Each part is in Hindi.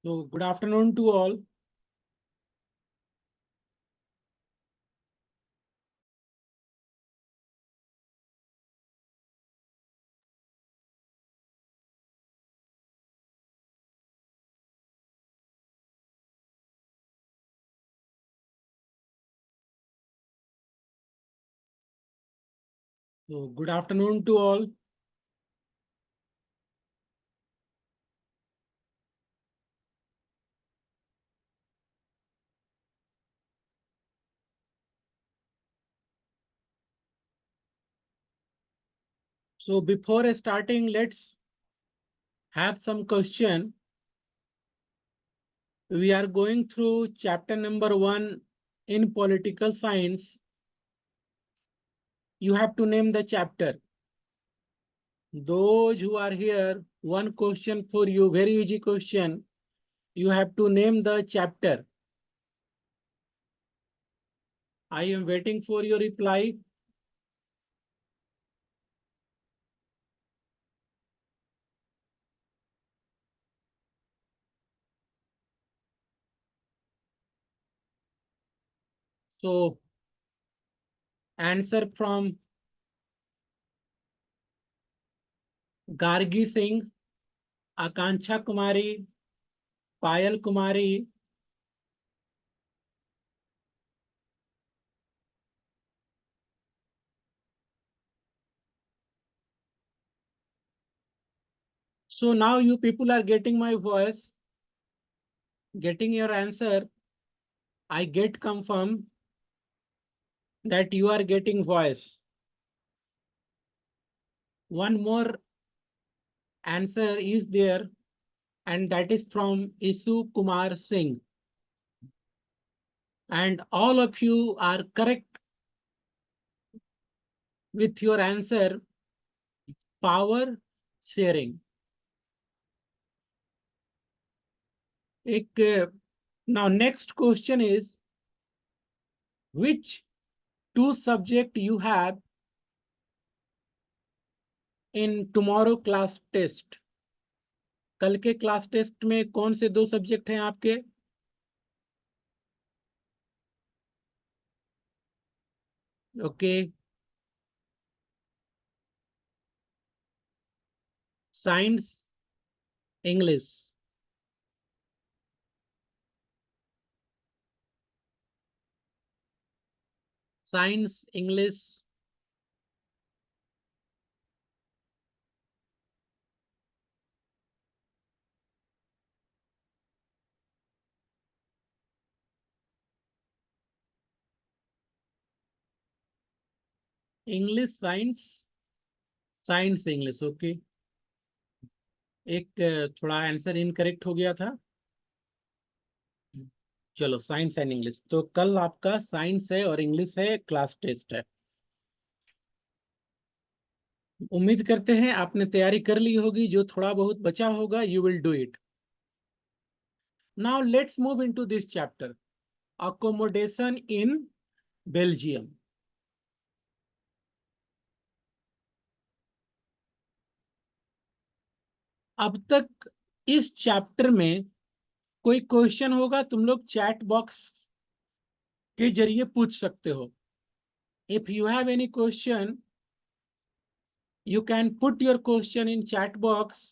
So, good afternoon to all. So, good afternoon to all. So, before starting, let's have some question. We are going through chapter number 1 in political science. You have to name the chapter. Those who are here, one question for you, very easy question. You have to name the chapter. I am waiting for your reply. So, answer from Gargi Singh, Akanksha Kumari, Payal Kumari. So now you people are getting my voice, getting your answer. I get confirm that you are getting voice. One more answer is there, and that is from Isu Kumar Singh. And all of you are correct with your answer, power sharing. Now next question is, which two subject you have in tomorrow class test? कल के क्लास टेस्ट में कौन से दो सब्जेक्ट हैं आपके? Okay, science, English. Science, English. English, science, science, English. Okay, एक थोड़ा आंसर इनकरेक्ट हो गया था. चलो, साइंस एंड इंग्लिश. तो कल आपका साइंस है और इंग्लिश है, क्लास टेस्ट है. उम्मीद करते हैं आपने तैयारी कर ली होगी. जो थोड़ा बहुत बचा होगा, you will do it. Now let's move into this chapter, accommodation in Belgium. अब तक इस चैप्टर में कोई क्वेश्चन होगा, तुम लोग चैट बॉक्स के जरिए पूछ सकते हो. If you have any question, you can put your question in chat box.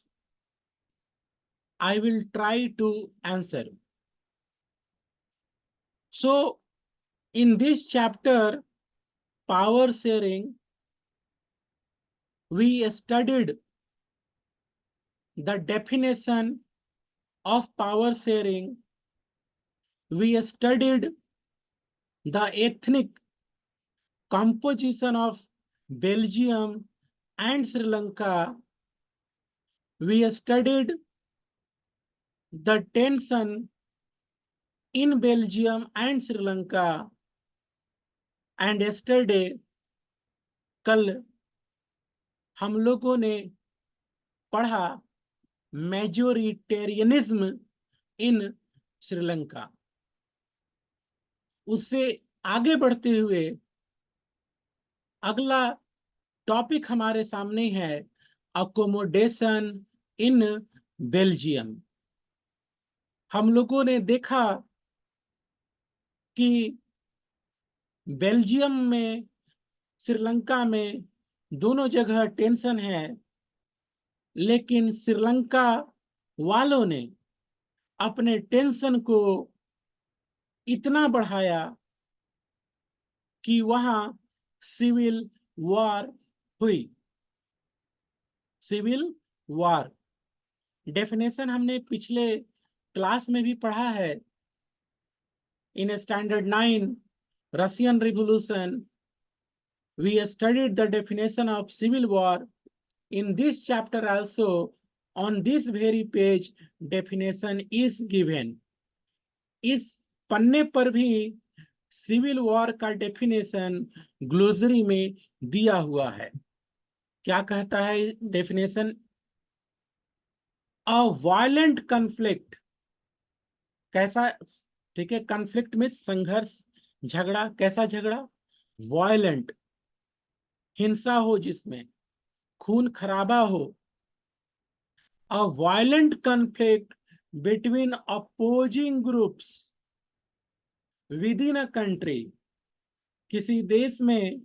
I will try to answer. So in this chapter, power sharing, we studied the definition of power sharing. We studied the ethnic composition of Belgium and Sri Lanka. We studied the tension in Belgium and Sri Lanka. And yesterday, कल हम लोगों ने पढ़ा मेजोरिटेरियनिज्म इन श्रीलंका. उससे आगे बढ़ते हुए अगला टॉपिक हमारे सामने है, अकोमोडेशन इन बेल्जियम. हम लोगों ने देखा कि बेल्जियम में, श्रीलंका में दोनों जगह टेंशन है, लेकिन श्रीलंका वालों ने अपने टेंशन को इतना बढ़ाया कि वहां सिविल वॉर हुई। सिविल वॉर डेफिनेशन हमने पिछले क्लास में भी पढ़ा है। In standard 9 Russian revolution we studied the definition of civil war. In this chapter also, on this very page definition is given. इस पन्ने पर भी सिविल वॉर का डेफिनेशन ग्लोसरी में दिया हुआ है। क्या कहता है डेफिनेशन? अ वायलेंट कॉन्फ्लिक्ट। कैसा? ठीक है, कॉन्फ्लिक्ट में संघर्ष, झगड़ा। कैसा झगड़ा? वायलेंट, हिंसा हो, जिसमें खून खराबा हो। अ violent conflict between opposing groups with in a country. किसी देश में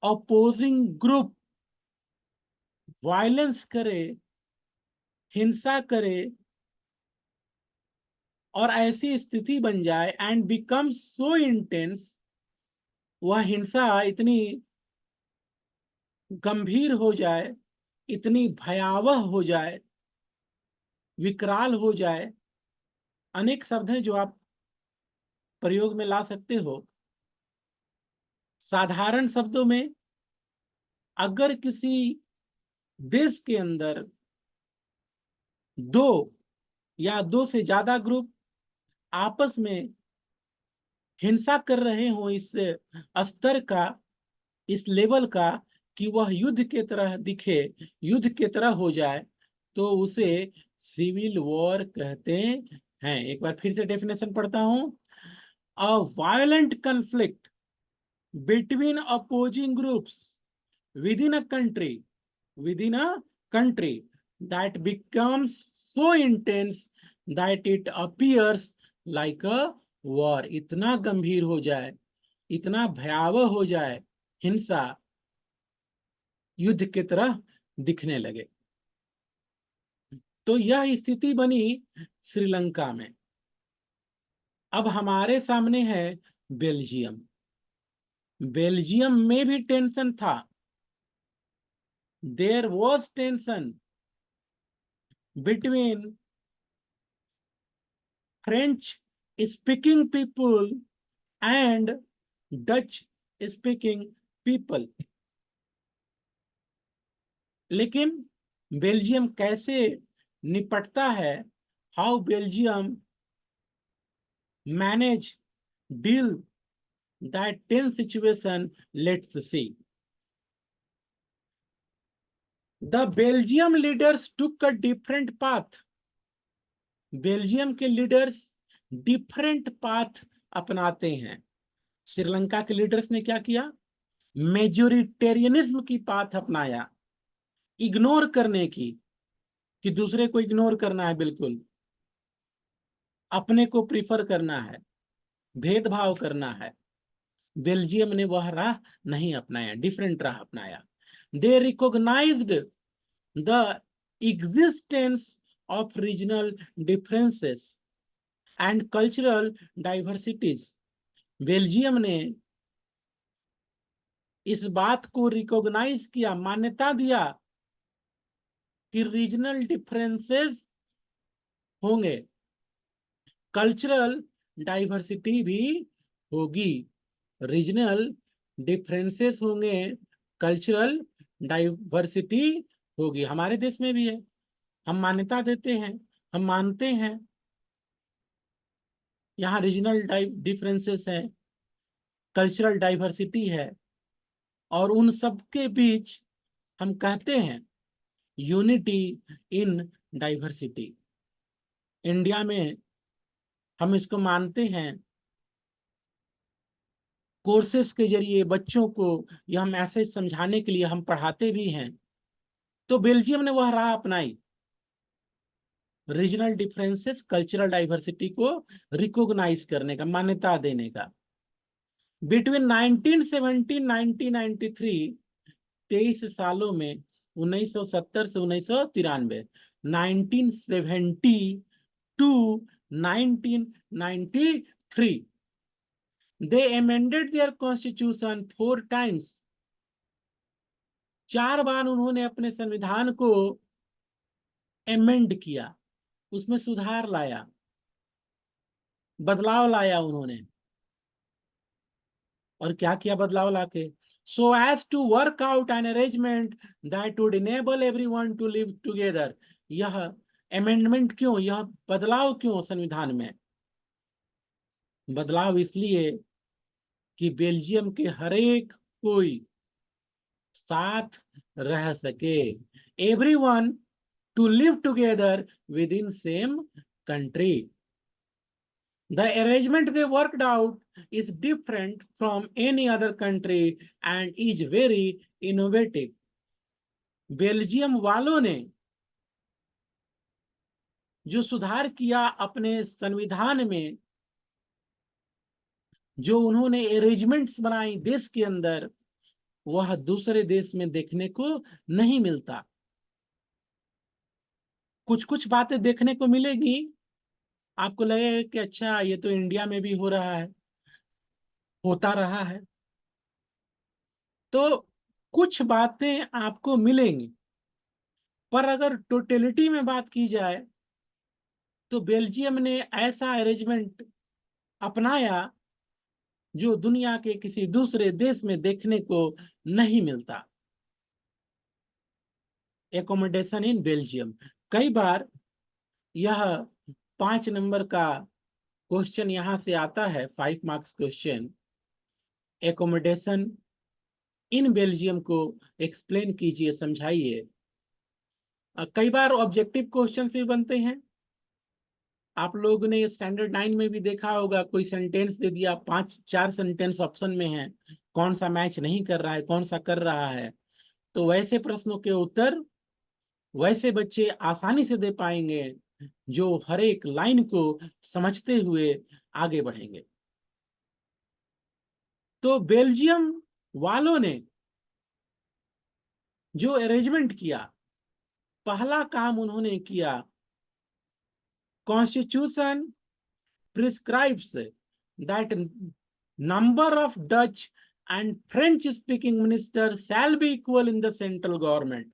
अपोजिंग ग्रुप वायलेंस करे, हिंसा करे, और ऐसी स्थिति बन जाए, एंड बिकम सो इंटेंस, वह हिंसा इतनी गंभीर हो जाए, इतनी भयावह हो जाए, विकराल हो जाए। अनेक शब्द हैं जो आप प्रयोग में ला सकते हो। साधारण शब्दों में, अगर किसी देश के अंदर दो या दो से ज्यादा ग्रुप आपस में हिंसा कर रहे हो इस स्तर का, इस लेवल का, कि वह युद्ध के तरह दिखे, युद्ध के तरह हो जाए, तो उसे सिविल वॉर कहते हैं। एक बार फिर से डेफिनेशन पढ़ता हूं। अ violent conflict between opposing groups within a country, within a country that becomes so intense that it appears like a war। इतना गंभीर हो जाए, इतना भयावह हो जाए, हिंसा युद्ध की तरह दिखने लगे। तो यह स्थिति बनी श्रीलंका में। अब हमारे सामने है बेल्जियम। बेल्जियम में भी टेंशन था। There was tension between French speaking people and Dutch speaking people. लेकिन बेल्जियम कैसे निपटता है? How Belgium manage deal that tense situation, let's see. The Belgium leaders took a different path. Belgium के लीडर्स डिफरेंट पाथ अपनाते हैं। श्रीलंका के लीडर्स ने क्या किया? मेजोरिटेरियनिज्म की पाथ अपनाया, इग्नोर करने की, कि दूसरे को इग्नोर करना है, बिल्कुल अपने को प्रीफर करना है, भेदभाव करना है। बेल्जियम ने वह राह नहीं अपनाया, डिफरेंट राह अपनाया। They recognised the existence of regional differences and cultural diversities. Belgium ने इस बात को रिकॉग्नाइज किया, मान्यता दिया कि रीजनल डिफरेंसेस होंगे, कल्चरल डाइवर्सिटी भी होगी। रीजनल डिफरेंसेस होंगे, कल्चरल डाइवर्सिटी होगी। हमारे देश में भी है, हम मान्यता देते हैं, हम मानते हैं यहाँ रीजनल डिफरेंसेस है, कल्चरल डाइवर्सिटी है, और उन सब के बीच हम कहते हैं यूनिटी इन डाइवर्सिटी। इंडिया में हम इसको मानते हैं, कोर्सेस के जरिए बच्चों को यह मैसेज समझाने के लिए हम पढ़ाते भी हैं। तो बेल्जियम ने वह राह अपनाई, रीजनल डिफरेंसेस, कल्चरल डाइवर्सिटी को रिकॉग्नाइज करने का, मान्यता देने का। बिटवीन 1970 1993, 23 सालों में, 1970 से 1993, 1970 to 1993, they amended their constitution 4 times। 4 बार उन्होंने अपने संविधान को एमेंड किया, उसमें सुधार लाया, बदलाव लाया उन्होंने। और क्या किया बदलाव लाके? So as to work out an arrangement that would enable everyone to live together. यह अमेंडमेंट क्यों, यह बदलाव क्यों संविधान में? बदलाव इसलिए कि बेल्जियम के हरेक कोई साथ रह सके, everyone to live together within same country. The arrangement they worked out is different from any other country and is very innovative। Belgium वालों ने जो सुधार किया अपने संविधान में, जो उन्होंने अरेंजमेंट्स बनाई देश के अंदर, वह दूसरे देश में देखने को नहीं मिलता। कुछ कुछ बातें देखने को मिलेगी, आपको लगेगा कि अच्छा ये तो इंडिया में भी हो रहा है, होता रहा है। तो कुछ बातें आपको मिलेंगी, पर अगर टोटलिटी में बात की जाए तो बेल्जियम ने ऐसा अरेंजमेंट अपनाया जो दुनिया के किसी दूसरे देश में देखने को नहीं मिलता। एकोमोडेशन इन बेल्जियम, कई बार यह 5 नंबर का क्वेश्चन यहां से आता है, 5 marks question. Accommodation in Belgium को एक्सप्लेन कीजिए, समझाइए। कई बार ऑब्जेक्टिव क्वेश्चन भी बनते हैं। आप लोगों ने स्टैंडर्ड 9 में भी देखा होगा, कोई सेंटेंस दे दिया, 4 सेंटेंस ऑप्शन में है, कौन सा मैच नहीं कर रहा है, कौन सा कर रहा है। तो वैसे प्रश्नों के उत्तर वैसे बच्चे आसानी से दे पाएंगे जो हर एक लाइन को समझते हुए आगे बढ़ेंगे। तो बेल्जियम वालों ने जो अरेंजमेंट किया, पहला काम उन्होंने किया, constitution prescribes that number of Dutch and French speaking ministers shall be equal in the central government।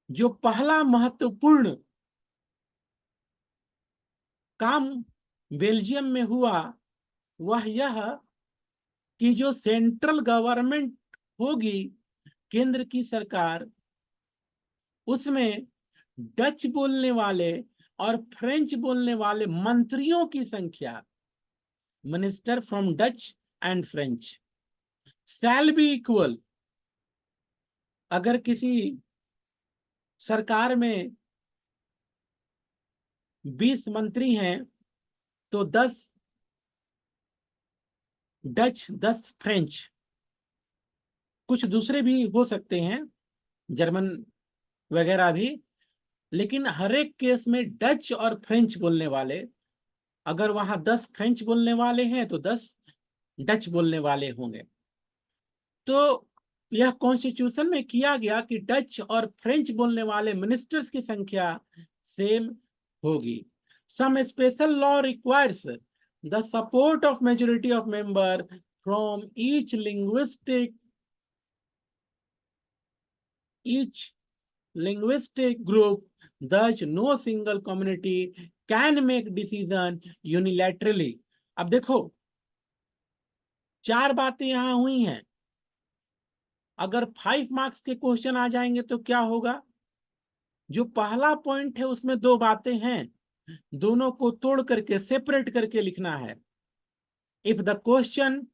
जो पहला महत्वपूर्ण काम बेल्जियम में हुआ वह यह कि जो सेंट्रल गवर्नमेंट होगी, केंद्र की सरकार, उसमें डच बोलने वाले और फ्रेंच बोलने वाले मंत्रियों की संख्या, minister from Dutch and French, shall be equal. अगर किसी सरकार में 20 मंत्री हैं तो 10 डच, 10 फ्रेंच, कुछ दूसरे भी हो सकते हैं, जर्मन वगैरह भी, लेकिन हर एक केस में डच और फ्रेंच बोलने वाले। अगर वहां 10 फ्रेंच बोलने वाले हैं तो 10 डच बोलने वाले होंगे। तो यह कॉन्स्टिट्यूशन में किया गया कि डच और फ्रेंच बोलने वाले मिनिस्टर्स की संख्या सेम होगी। Some special law requires the support of majority of member from each linguistic group, thus no single community can make decision unilaterally। अब देखो 4 बातें यहां हुई हैं, अगर 5 मार्क्स के क्वेश्चन आ जाएंगे तो क्या होगा? जो पहला पॉइंट है उसमें 2 बातें हैं, दोनों को तोड़ करके सेपरेट करके लिखना है। If the question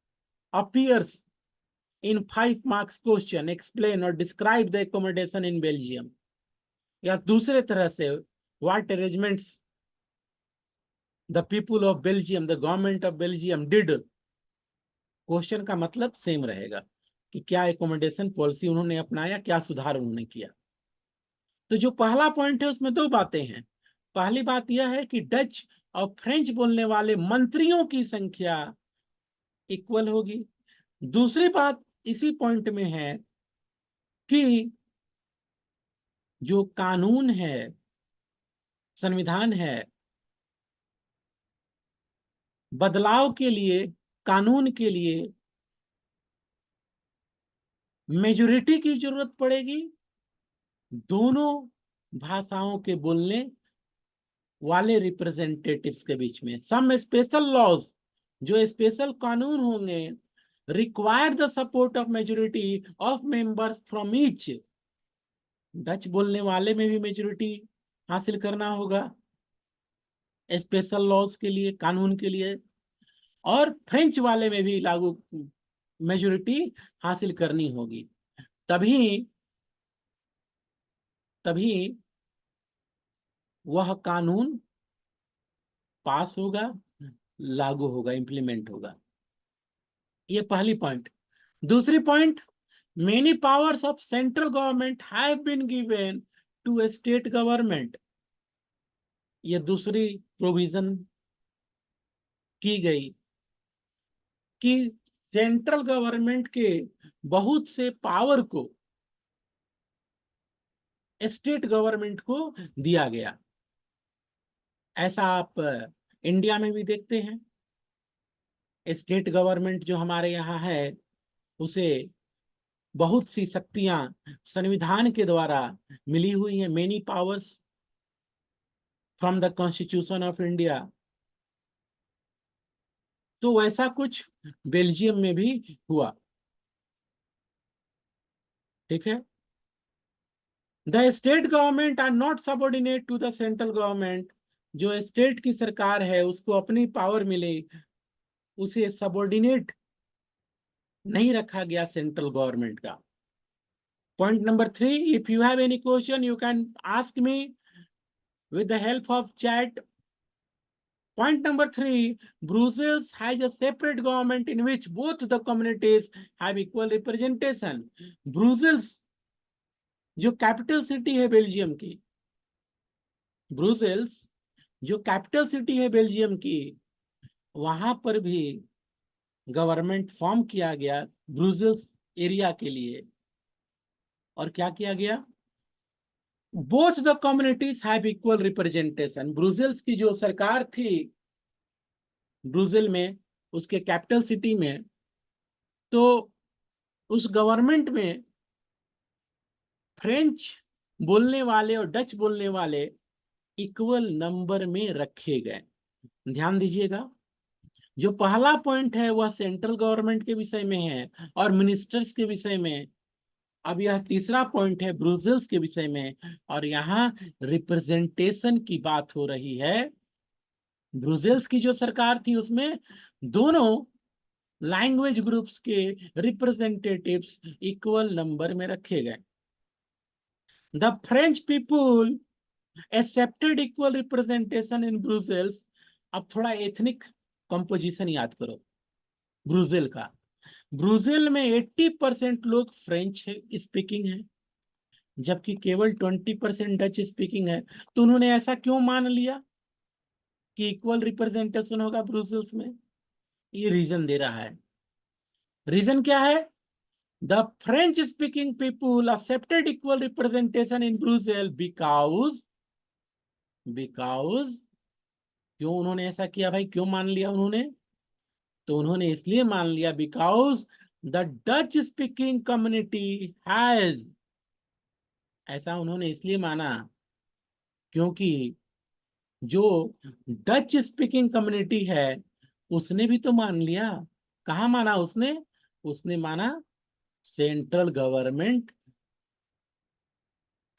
appears in 5 marks question, explain or describe the accommodation in Belgium, या दूसरे तरह से what arrangements the people of Belgium, the government of Belgium did, question का मतलब सेम रहेगा कि क्या एकोमोडेशन पॉलिसी उन्होंने अपनाया, क्या सुधार उन्होंने किया। तो जो पहला पॉइंट है उसमें दो बातें हैं। पहली बात यह है कि डच और फ्रेंच बोलने वाले मंत्रियों की संख्या इक्वल होगी। दूसरी बात इसी पॉइंट में है कि जो कानून है, संविधान है, बदलाव के लिए, कानून के लिए मेजोरिटी की जरूरत पड़ेगी दोनों भाषाओं के बोलने वाले रिप्रेजेंटेटिव्स के बीच में। सम स्पेशल लॉज, जो स्पेशल कानून होंगे, require the support of majority of members from each. Dutch बोलने वाले में भी मेजोरिटी हासिल करना होगा स्पेशल लॉज के लिए, कानून के लिए, और फ्रेंच वाले में भी लागू मेजोरिटी हासिल करनी होगी। तभी तभी वह कानून पास होगा, लागू होगा, इंप्लीमेंट होगा। ये पहली पॉइंट। दूसरी point, many powers of central government have been given to state government. ये दूसरी प्रोविजन की गई कि सेंट्रल गवर्नमेंट के बहुत से पावर को स्टेट गवर्नमेंट को दिया गया। ऐसा आप इंडिया में भी देखते हैं। स्टेट गवर्नमेंट जो हमारे यहाँ है उसे बहुत सी शक्तियां संविधान के द्वारा मिली हुई हैं, many powers from the constitution of India. तो वैसा कुछ बेल्जियम में भी हुआ। ठीक है। The state government are not subordinate to the central government. जो स्टेट की सरकार है उसको अपनी पावर मिले, उसे सबऑर्डिनेट नहीं रखा गया सेंट्रल गवर्नमेंट का। Point number 3, if you have any question you can ask me with the help of chat. Point number 3, Brussels has a separate government in which both the communities have equal representation. Brussels जो कैपिटल सिटी है बेल्जियम की, ब्रुसेल्स जो कैपिटल सिटी है बेल्जियम की, वहां पर भी गवर्नमेंट फॉर्म किया गया ब्रुसेल्स एरिया के लिए। और क्या किया गया? Both the communities have equal representation. Brussels की जो सरकार थी ब्रुसेल में, उसके कैपिटल सिटी में, तो उस गवर्नमेंट में फ्रेंच बोलने वाले और डच बोलने वाले इक्वल नंबर में रखे गए। ध्यान दीजिएगा, जो पहला पॉइंट है वह सेंट्रल गवर्नमेंट के विषय में है और मिनिस्टर्स के विषय में। अब यह तीसरा पॉइंट है ब्रुसेल्स के विषय में, और यहाँ रिप्रेजेंटेशन की बात हो रही है। ब्रुसेल्स की जो सरकार थी उसमें दोनों लैंग्वेज ग्रुप्स के रिप्रेजेंटेटिव्स इक्वल नंबर में रखे गए। The French people accepted equal representation in Brussels. अब थोड़ा एथनिक कंपोजिशन याद करो ब्रुसेल का। ब्रुसेल में 80% लोग फ्रेंच स्पीकिंग है, जबकि केवल 20% डच स्पीकिंग है। तो उन्होंने ऐसा क्यों मान लिया कि इक्वल रिप्रेजेंटेशन होगा ब्रुसेल्स में? ये रीजन दे रहा है। रीजन क्या है? The French speaking people accepted equal representation in Brussels because क्यों उन्होंने ऐसा किया भाई? क्यों मान लिया उन्होंने? तो उन्होंने इसलिए मान लिया because the Dutch speaking community has, ऐसा उन्होंने इसलिए माना क्योंकि जो डच स्पीकिंग कम्युनिटी है उसने भी तो मान लिया। कहाँ माना उसने? उसने माना सेंट्रल गवर्नमेंट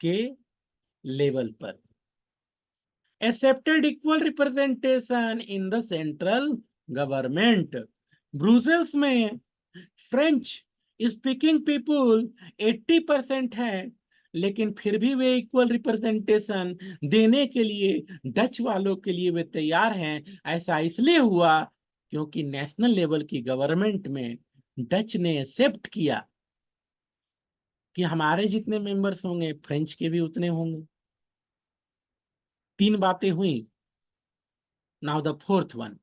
के लेवल पर। Accepted equal representation in the central government. Brussels में फ्रेंच स्पीकिंग पीपुल 80% है, लेकिन फिर भी वे इक्वल रिप्रेजेंटेशन देने के लिए डच वालों के लिए वे तैयार हैं। ऐसा इसलिए हुआ क्योंकि नेशनल लेवल की गवर्नमेंट में डच ने एक्सेप्ट किया कि हमारे जितने मेंबर्स होंगे फ्रेंच के भी उतने होंगे। 3 बातें हुई। नाउ द फोर्थ वन,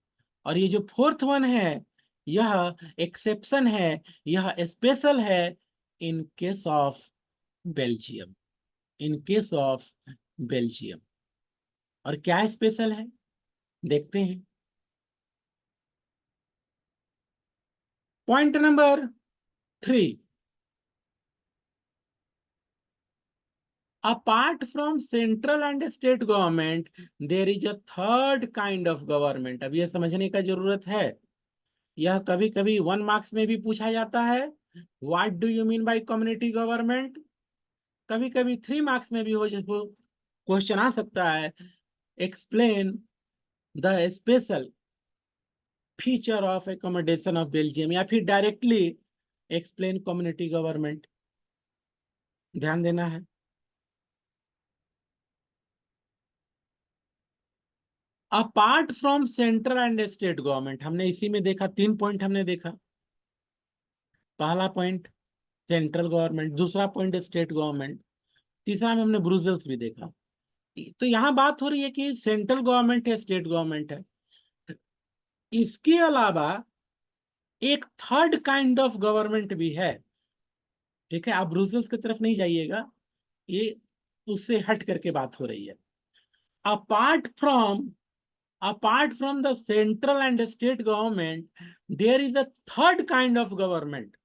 और ये जो फोर्थ वन है यह एक्सेप्शन है, यह स्पेशल है in case of Belgium, in case of Belgium. और क्या स्पेशल है देखते हैं। Point number 3, apart from central and state government there is a third kind of government। अब यह समझने का जरूरत है, यह कभी कभी 1 मार्क्स में भी पूछा जाता है। What do you mean by community government. कभी कभी 3 मार्क्स में भी हो क्वेश्चन आ सकता है। Explain the special feature of accommodation of Belgium, या फिर डायरेक्टली एक्सप्लेन कम्युनिटी गवर्नमेंट। ध्यान देना है। Apart from central and state government, हमने इसी में देखा 3 पॉइंट हमने देखा। पहला पॉइंट सेंट्रल गवर्नमेंट, दूसरा पॉइंट स्टेट गवर्नमेंट, तीसरा में हमने ब्रुसेल्स भी देखा। तो यहाँ बात हो रही है कि सेंट्रल गवर्नमेंट है, स्टेट गवर्नमेंट है। इसके अलावा एक थर्ड काइंड ऑफ गवर्नमेंट भी है। ठीक है, आप ब्रुसेल्स की तरफ नहीं जाइएगा, ये उससे हट करके बात हो रही है। Apart from apart from the central and state government there is a third kind of government,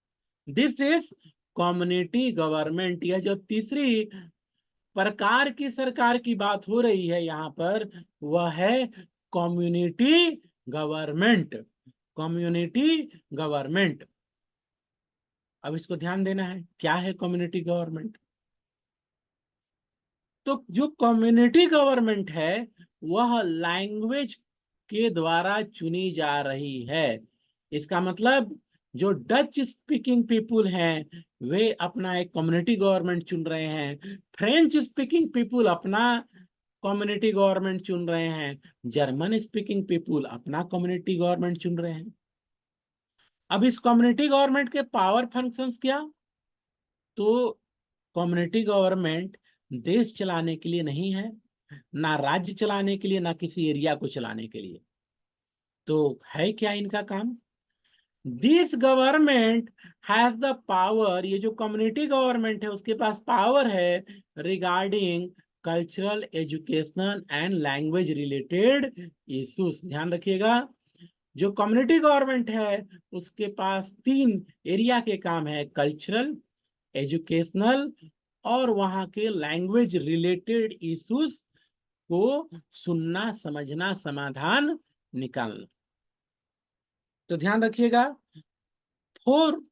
this is community government। यह जो तीसरी प्रकार की सरकार की बात हो रही है यहाँ पर वह है कम्युनिटी गवर्नमेंट, कम्युनिटी गवर्नमेंट। अब इसको ध्यान देना है, क्या है कम्युनिटी गवर्नमेंट। तो जो कम्युनिटी गवर्नमेंट है वह लैंग्वेज के द्वारा चुनी जा रही है। इसका मतलब जो डच स्पीकिंग पीपुल हैं वे अपना एक कम्युनिटी गवर्नमेंट चुन रहे हैं, फ्रेंच स्पीकिंग पीपुल अपना कम्युनिटी गवर्नमेंट चुन रहे हैं, जर्मन स्पीकिंग पीपुल अपना कम्युनिटी गवर्नमेंट चुन रहे हैं। अब इस कम्युनिटी गवर्नमेंट के पावर फंक्शंस क्या। तो कम्युनिटी गवर्नमेंट देश चलाने के लिए नहीं है, ना राज्य चलाने के लिए, ना किसी एरिया को चलाने के लिए। तो है क्या इनका काम। This government has the power, ये जो कम्युनिटी गवर्नमेंट है उसके पास पावर है regarding cultural, educational and language related issues. ध्यान रखिएगा, जो कम्युनिटी गवर्नमेंट है उसके पास 3 एरिया के काम है, कल्चरल, एजुकेशनल और वहां के लैंग्वेज रिलेटेड इश्यूज को सुनना, समझना, समाधान निकालना। तो ध्यान रखिएगा, for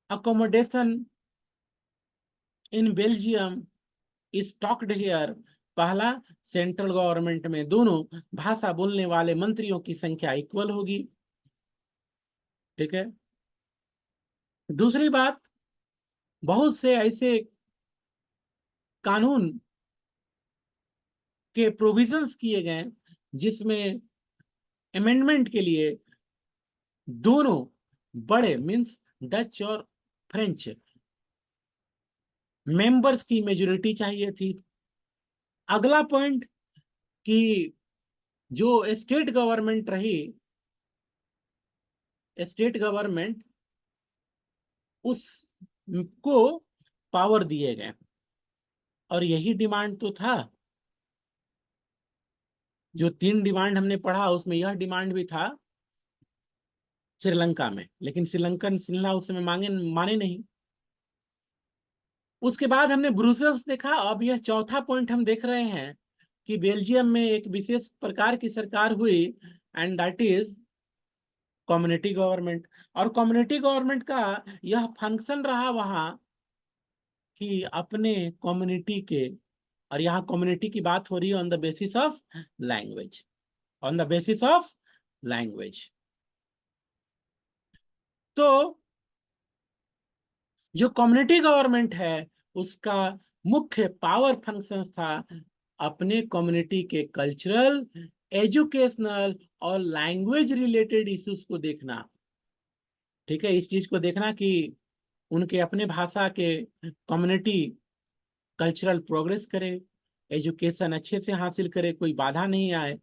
accommodation in Belgium is talked here. पहला, सेंट्रल गवर्नमेंट में दोनों भाषा बोलने वाले मंत्रियों की संख्या इक्वल होगी। ठीक है। दूसरी बात, बहुत से ऐसे कानून के प्रोविजंस किए गए जिसमें अमेंडमेंट के लिए दोनों बड़े मींस डच और फ्रेंच मेंबर्स की मेजोरिटी चाहिए थी। अगला पॉइंट कि जो स्टेट गवर्नमेंट रही, स्टेट गवर्नमेंट उसको पावर दिए गए, और यही डिमांड तो था। जो 3 डिमांड हमने पढ़ा उसमें यह डिमांड भी था श्रीलंका में, लेकिन श्रीलंकन सिन्हा उस समय माने नहीं। उसके बाद हमने ब्रुसेल्स देखा। अब यह चौथा पॉइंट हम देख रहे हैं कि बेल्जियम में एक विशेष प्रकार की सरकार हुई and that is community government. और कम्युनिटी गवर्नमेंट का यह फंक्शन रहा वहां कि अपने कम्युनिटी के, और यहाँ कम्युनिटी की बात हो रही है on the basis of language, on the basis of language. तो जो कम्युनिटी गवर्नमेंट है उसका मुख्य पावर फंक्शन था अपने कम्युनिटी के कल्चरल, एजुकेशनल और लैंग्वेज रिलेटेड इश्यूज को देखना। ठीक है, इस चीज को देखना कि उनके अपने भाषा के कम्युनिटी कल्चरल प्रोग्रेस करे, एजुकेशन अच्छे से हासिल करे, कोई बाधा नहीं आए,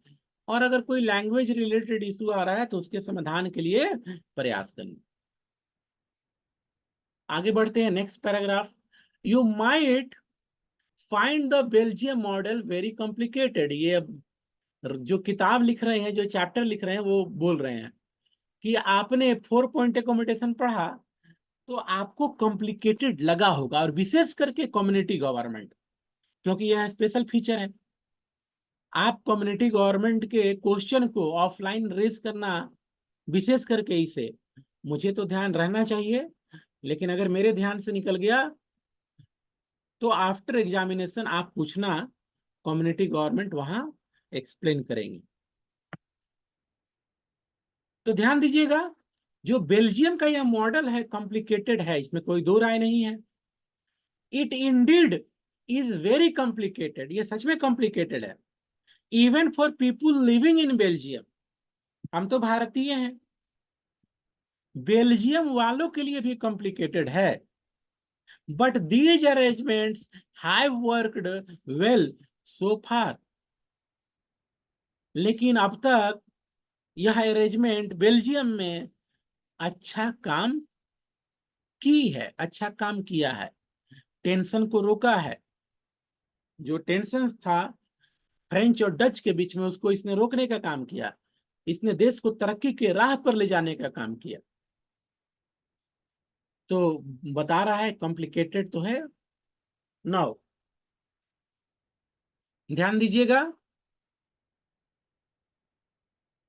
और अगर कोई लैंग्वेज रिलेटेड इशू आ रहा है तो उसके समाधान के लिए प्रयास करें। आगे बढ़ते हैं, next paragraph. You might find the Belgium model very complicated. ये जो किताब लिख रहे हैं, जो चैप्टर लिख रहे हैं, वो बोल रहे हैं कि आपने 4 पॉइंट एकोमोडेशन पढ़ा तो आपको कॉम्प्लिकेटेड लगा होगा, और विशेष करके कम्युनिटी गवर्नमेंट, क्योंकि यह स्पेशल फीचर है। आप कम्युनिटी गवर्नमेंट के क्वेश्चन को ऑफलाइन रेस करना, विशेष करके इसे, मुझे तो ध्यान रहना चाहिए, लेकिन अगर मेरे ध्यान से निकल गया तो आफ्टर एग्जामिनेशन आप पूछना, कम्युनिटी गवर्नमेंट वहां एक्सप्लेन करेंगे। तो ध्यान दीजिएगा, जो बेल्जियम का यह मॉडल है कॉम्प्लिकेटेड है, इसमें कोई दो राय नहीं है। It Indeed is very complicated, ये सच में कॉम्प्लिकेटेड है, even for people living in Belgium. हम तो भारतीय हैं, बेल्जियम वालों के लिए भी कॉम्प्लिकेटेड है। But these arrangements have worked well so far. लेकिन अब तक यह अरेंजमेंट बेल्जियम में अच्छा काम की है, अच्छा काम किया है, टेंशन को रोका है। जो टेंशन था फ्रेंच और डच के बीच में, उसको इसने रोकने का काम किया, इसने देश को तरक्की के राह पर ले जाने का काम किया। तो बता रहा है कॉम्प्लिकेटेड तो है। नाउ ध्यान दीजिएगा,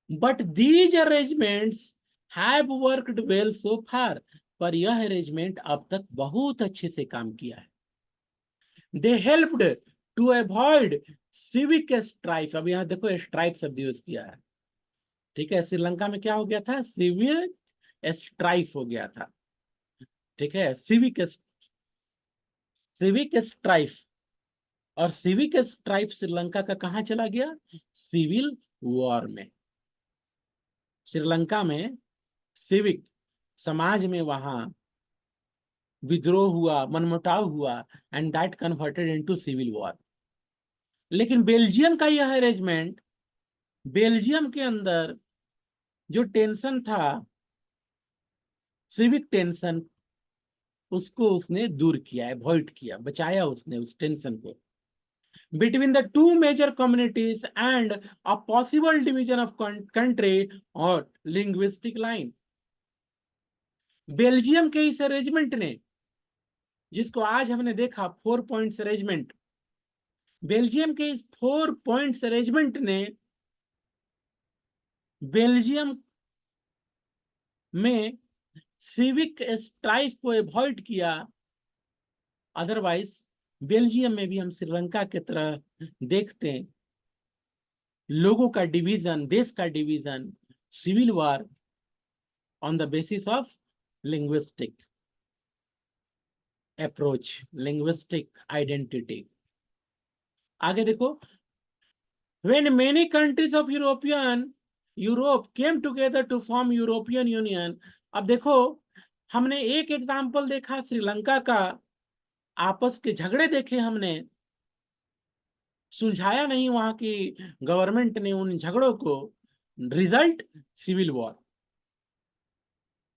but these arrangements have worked well so far. पर यह अरेंजमेंट अब तक बहुत अच्छे से काम किया है। They helped to avoid civic strife. अब यहाँ देखो स्ट्राइक शब्द यूज किया है, ठीक है। श्रीलंका में क्या हो गया था, सिविक स्ट्राइफ हो गया था, ठीक है, सिविक स्ट्राइफ। और सिविक स्ट्राइफ श्रीलंका का कहां चला गया, सिविल वॉर में। श्रीलंका में सिविक समाज में वहां विद्रोह हुआ, मनमुटाव हुआ, and that converted into civil war. लेकिन बेल्जियम का यह अरेंजमेंट, बेल्जियम के अंदर जो टेंशन था, सिविक टेंशन, उसको उसने दूर किया, अवॉइड किया, बचाया उसने उस टेंशन को। Between the two major communities and a possible division of country और लिंग्विस्टिक लाइन। बेल्जियम के इस अरेंजमेंट ने, जिसको आज हमने देखा 4 पॉइंट्स अरेंजमेंट, बेल्जियम के इस 4 पॉइंट्स अरेंजमेंट ने बेल्जियम में सिविक स्ट्राइफ को अवॉइड किया। अदरवाइज बेल्जियम में भी हम श्रीलंका की तरह देखते हैं, लोगों का डिवीजन, देश का division, civil war on the basis of linguistic approach, linguistic identity. आगे देखो, when many countries of Europe came together to form European Union. अब देखो, हमने एक एग्जाम्पल देखा श्रीलंका का, आपस के झगड़े देखे हमने, सुलझाया नहीं वहां की गवर्नमेंट ने उन झगड़ों को, रिजल्ट सिविल वॉर।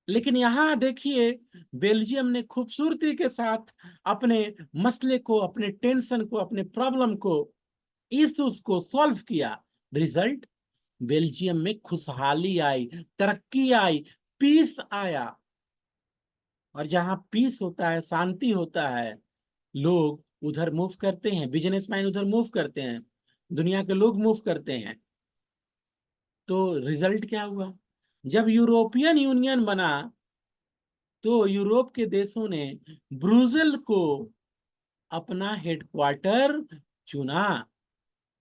लेकिन यहां देखिए, बेल्जियम ने खूबसूरती के साथ अपने मसले को, अपने टेंशन को, अपने प्रॉब्लम को, इश्यूज को सॉल्व किया। रिजल्ट, बेल्जियम में खुशहाली आई, तरक्की आई, पीस आया। और जहां पीस होता है, शांति होता है, लोग उधर मूव करते हैं, बिजनेसमैन उधर मूव करते हैं, दुनिया के लोग मूव करते हैं। तो रिजल्ट क्या हुआ, जब यूरोपियन यूनियन बना तो यूरोप के देशों ने ब्रुसेल को अपना हेडक्वार्टर चुना।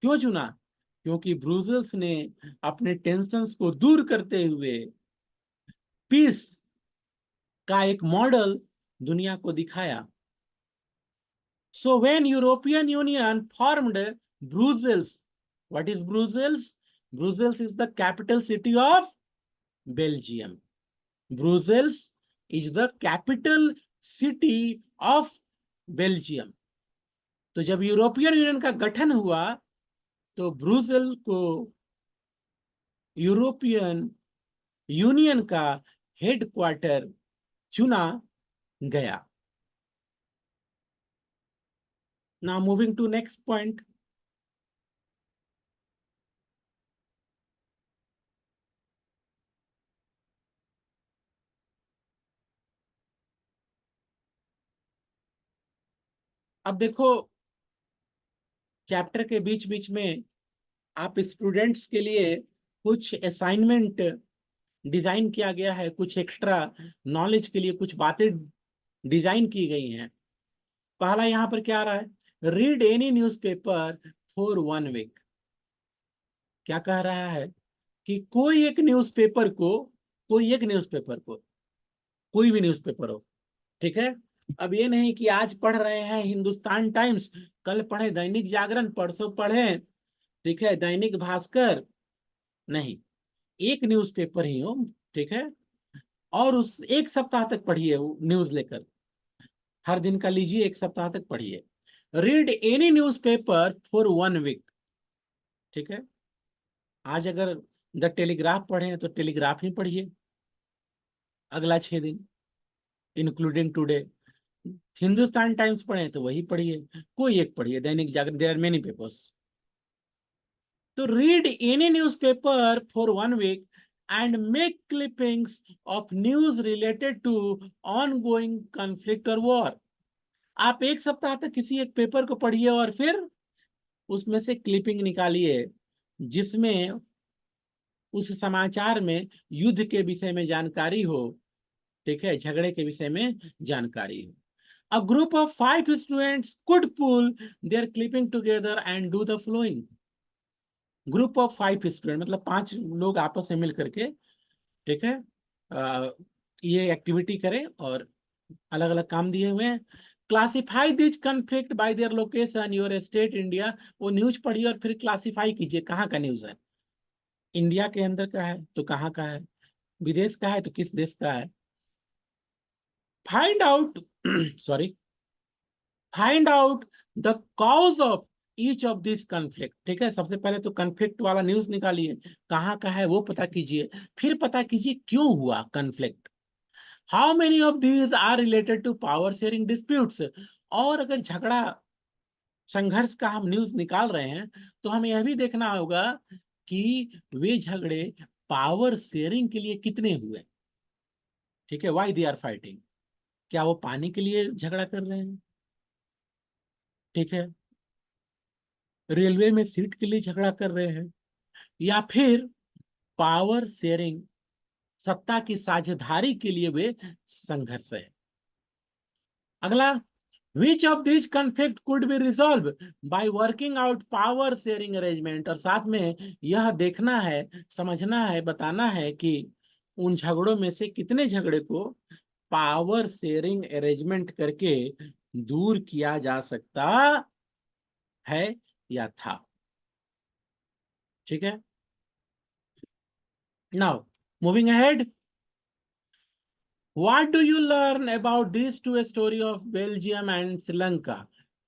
क्यों चुना, क्योंकि ब्रुसेल्स ने अपने टेंशन्स को दूर करते हुए पीस का एक मॉडल दुनिया को दिखाया। So when European union formed Brussels, what is Brussels, Brussels is the capital city of Belgium. Brussels is the capital city of Belgium. तो जब यूरोपियन यूनियन का गठन हुआ तो ब्रुसेल को यूरोपियन यूनियन का हेडक्वार्टर चुना गया। Now moving to next point. अब देखो, चैप्टर के बीच बीच में आप स्टूडेंट्स के लिए कुछ असाइनमेंट डिजाइन किया गया है, कुछ एक्स्ट्रा नॉलेज के लिए कुछ बातें डिजाइन की गई हैं। पहला यहाँ पर क्या आ रहा है, read any newspaper for 1 week. क्या कह रहा है कि कोई एक न्यूज़पेपर को, कोई भी न्यूज़पेपर हो, ठीक है। अब ये नहीं कि आज पढ़ रहे हैं हिंदुस्तान टाइम्स, कल पढ़े दैनिक जागरण, परसों पढ़े, ठीक है, दैनिक भास्कर, नहीं, एक न्यूज़पेपर ही हो, ठीक है, और उस एक सप्ताह तक पढ़िए न्यूज लेकर, हर दिन का लीजिए, एक सप्ताह तक पढ़िए। Read any newspaper for 1 week, ठीक है। आज अगर द टेलीग्राफ पढ़े तो टेलीग्राफ ही पढ़िए अगला 6 दिन, इंक्लूडिंग टुडे। हिंदुस्तान टाइम्स पढ़े तो वही पढ़िए, कोई एक पढ़िए, Dainik Jagran, there are many papers. तो read any newspaper for 1 week and make clippings of news related to ongoing conflict और वॉर। आप एक सप्ताह तक किसी एक पेपर को पढ़िए और फिर उसमें से क्लिपिंग निकालिए जिसमें उस समाचार में युद्ध के विषय में जानकारी हो, ठीक है, झगड़े के विषय में जानकारी हो। A group of 5 students could pull their clipping together and do the following. Group of 5 student मतलब 5 लोग आपस में मिल करके, ठीक है, ये एक्टिविटी करें और अलग अलग काम दिए हुए हैं। Classify this conflict bye their location, your state India. वो न्यूज पढ़िए और फिर क्लासिफाई कीजिए कहाँ का न्यूज है, इंडिया के अंदर का है तो कहाँ का है, विदेश का है तो किस देश का है। Find out sorry find out the cause of each of this conflict, ठीक है। सबसे पहले तो कन्फ्लिक्ट वाला न्यूज निकालिए, कहाँ का है वो पता कीजिए, फिर पता कीजिए क्यों हुआ conflict. How many of these are related to power sharing disputes. और अगर झगड़ा संघर्ष का हम न्यूज निकाल रहे हैं तो हमें यह भी देखना होगा कि वे झगड़े पावर शेयरिंग के लिए कितने हुए, ठीक है, वाई दे आर फाइटिंग। क्या वो पानी के लिए झगड़ा कर रहे हैं, ठीक है, रेलवे में सीट के लिए झगड़ा कर रहे हैं, या फिर पावर शेयरिंग, सत्ता की साझेदारी के लिए वे संघर्ष है। अगला, which of this conflict could be resolve by working out power sharing arrangement. और साथ में यह देखना है, समझना है, बताना है कि उन झगड़ों में से कितने झगड़े को पावर शेयरिंग अरेंजमेंट करके दूर किया जा सकता है या था, ठीक है। Now moving ahead, what do you learn about this two story of Belgium and Sri Lanka.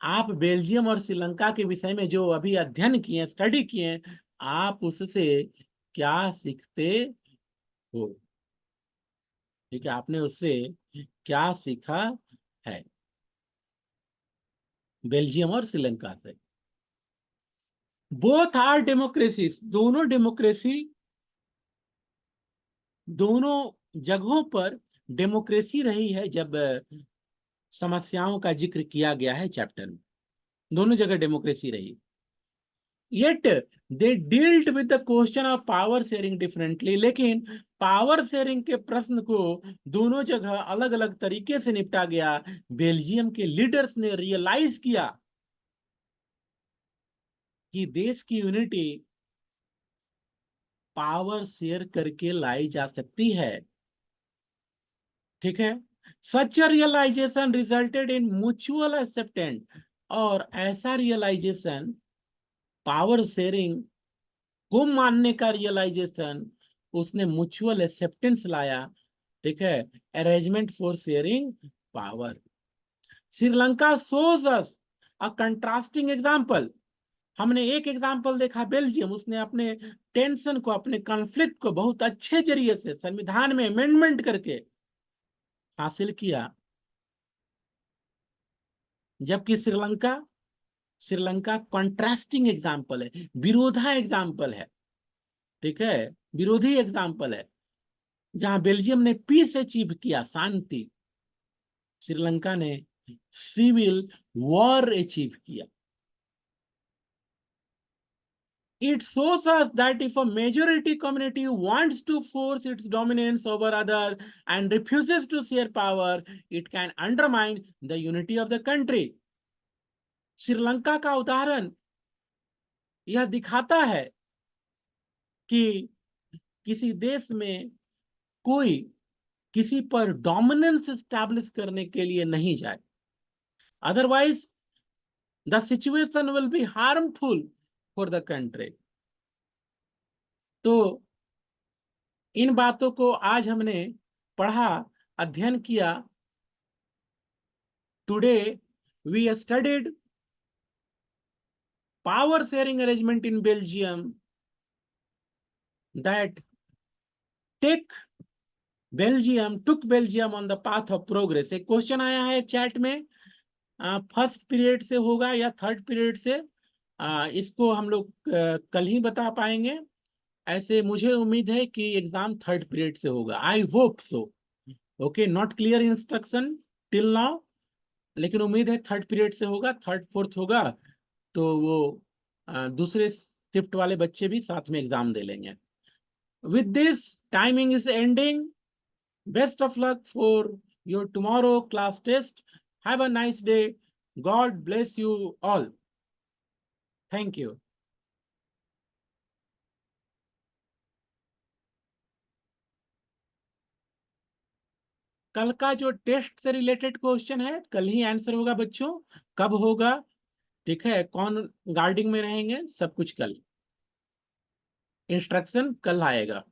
आप बेल्जियम और श्रीलंका के विषय में जो अभी अध्ययन किए, स्टडी किए, आप उससे क्या सीखते हो, ठीक है, आपने उससे क्या सीखा है बेल्जियम और श्रीलंका से। बोथ आर डेमोक्रेसीज, दोनों डेमोक्रेसी, दोनों जगहों पर डेमोक्रेसी रही है। जब समस्याओं का जिक्र किया गया है चैप्टर में, दोनों जगह डेमोक्रेसी रही। Yet they dealt with the question of power sharing differently, लेकिन पावर शेयरिंग के प्रश्न को दोनों जगह अलग अलग तरीके से निपटा गया। बेल्जियम के लीडर्स ने रियलाइज किया कि देश की यूनिटी पावर शेयर करके लाई जा सकती है, ठीक है। Such realisation resulted in mutual acceptance. और ऐसा रियलाइजेशन, पावर शेयरिंग को मानने का रियलाइजेशन, उसने म्यूचुअल एक्सेप्टेंस लाया, ठीक है, arrangement for sharing power. Sri Lanka shows us a contrasting example। हमने एक एग्जाम्पल देखा बेल्जियम, उसने अपने टेंशन को, अपने कॉन्फ्लिक्ट को बहुत अच्छे जरिए से संविधान में अमेंडमेंट करके हासिल किया, जबकि श्रीलंका कॉन्ट्रास्टिंग एग्जाम्पल है, विरोधा एग्जाम्पल है, ठीक है, विरोधी एग्जाम्पल है। जहां बेल्जियम ने पीस अचीव किया, शांति, श्रीलंका ने सिविल वॉर अचीव किया। It shows us that if a majority community wants to force its dominance over others and refuses to share power, it can undermine the unity of the country। Sri Lanka का उदाहरण यह दिखाता है कि किसी देश में कोई किसी पर डोमिनेंस एस्टैब्लिश करने के लिए नहीं जाए, otherwise the situation will be harmful for the country. तो इन बातों को आज हमने पढ़ा, अध्ययन किया। Today we studied power sharing arrangement in Belgium that took Belgium on the path of progress। एक क्वेश्चन आया है चैट में, फर्स्ट पीरियड से होगा या थर्ड पीरियड से, इसको हम लोग कल ही बता पाएंगे। ऐसे मुझे उम्मीद है कि एग्जाम थर्ड पीरियड से होगा, I hope so. Okay, not clear instruction till now, लेकिन उम्मीद है थर्ड पीरियड से होगा, थर्ड फोर्थ होगा तो वो दूसरे शिफ्ट वाले बच्चे भी साथ में एग्जाम दे लेंगे। With this timing is ending. Best of luck for your tomorrow class test. Have a nice day. God bless you all. Thank you. कल का जो टेस्ट से रिलेटेड क्वेश्चन है कल ही आंसर होगा बच्चों। कब होगा, ठीक है, कौन गार्डिंग में रहेंगे, सब कुछ कल, इंस्ट्रक्शन कल आएगा।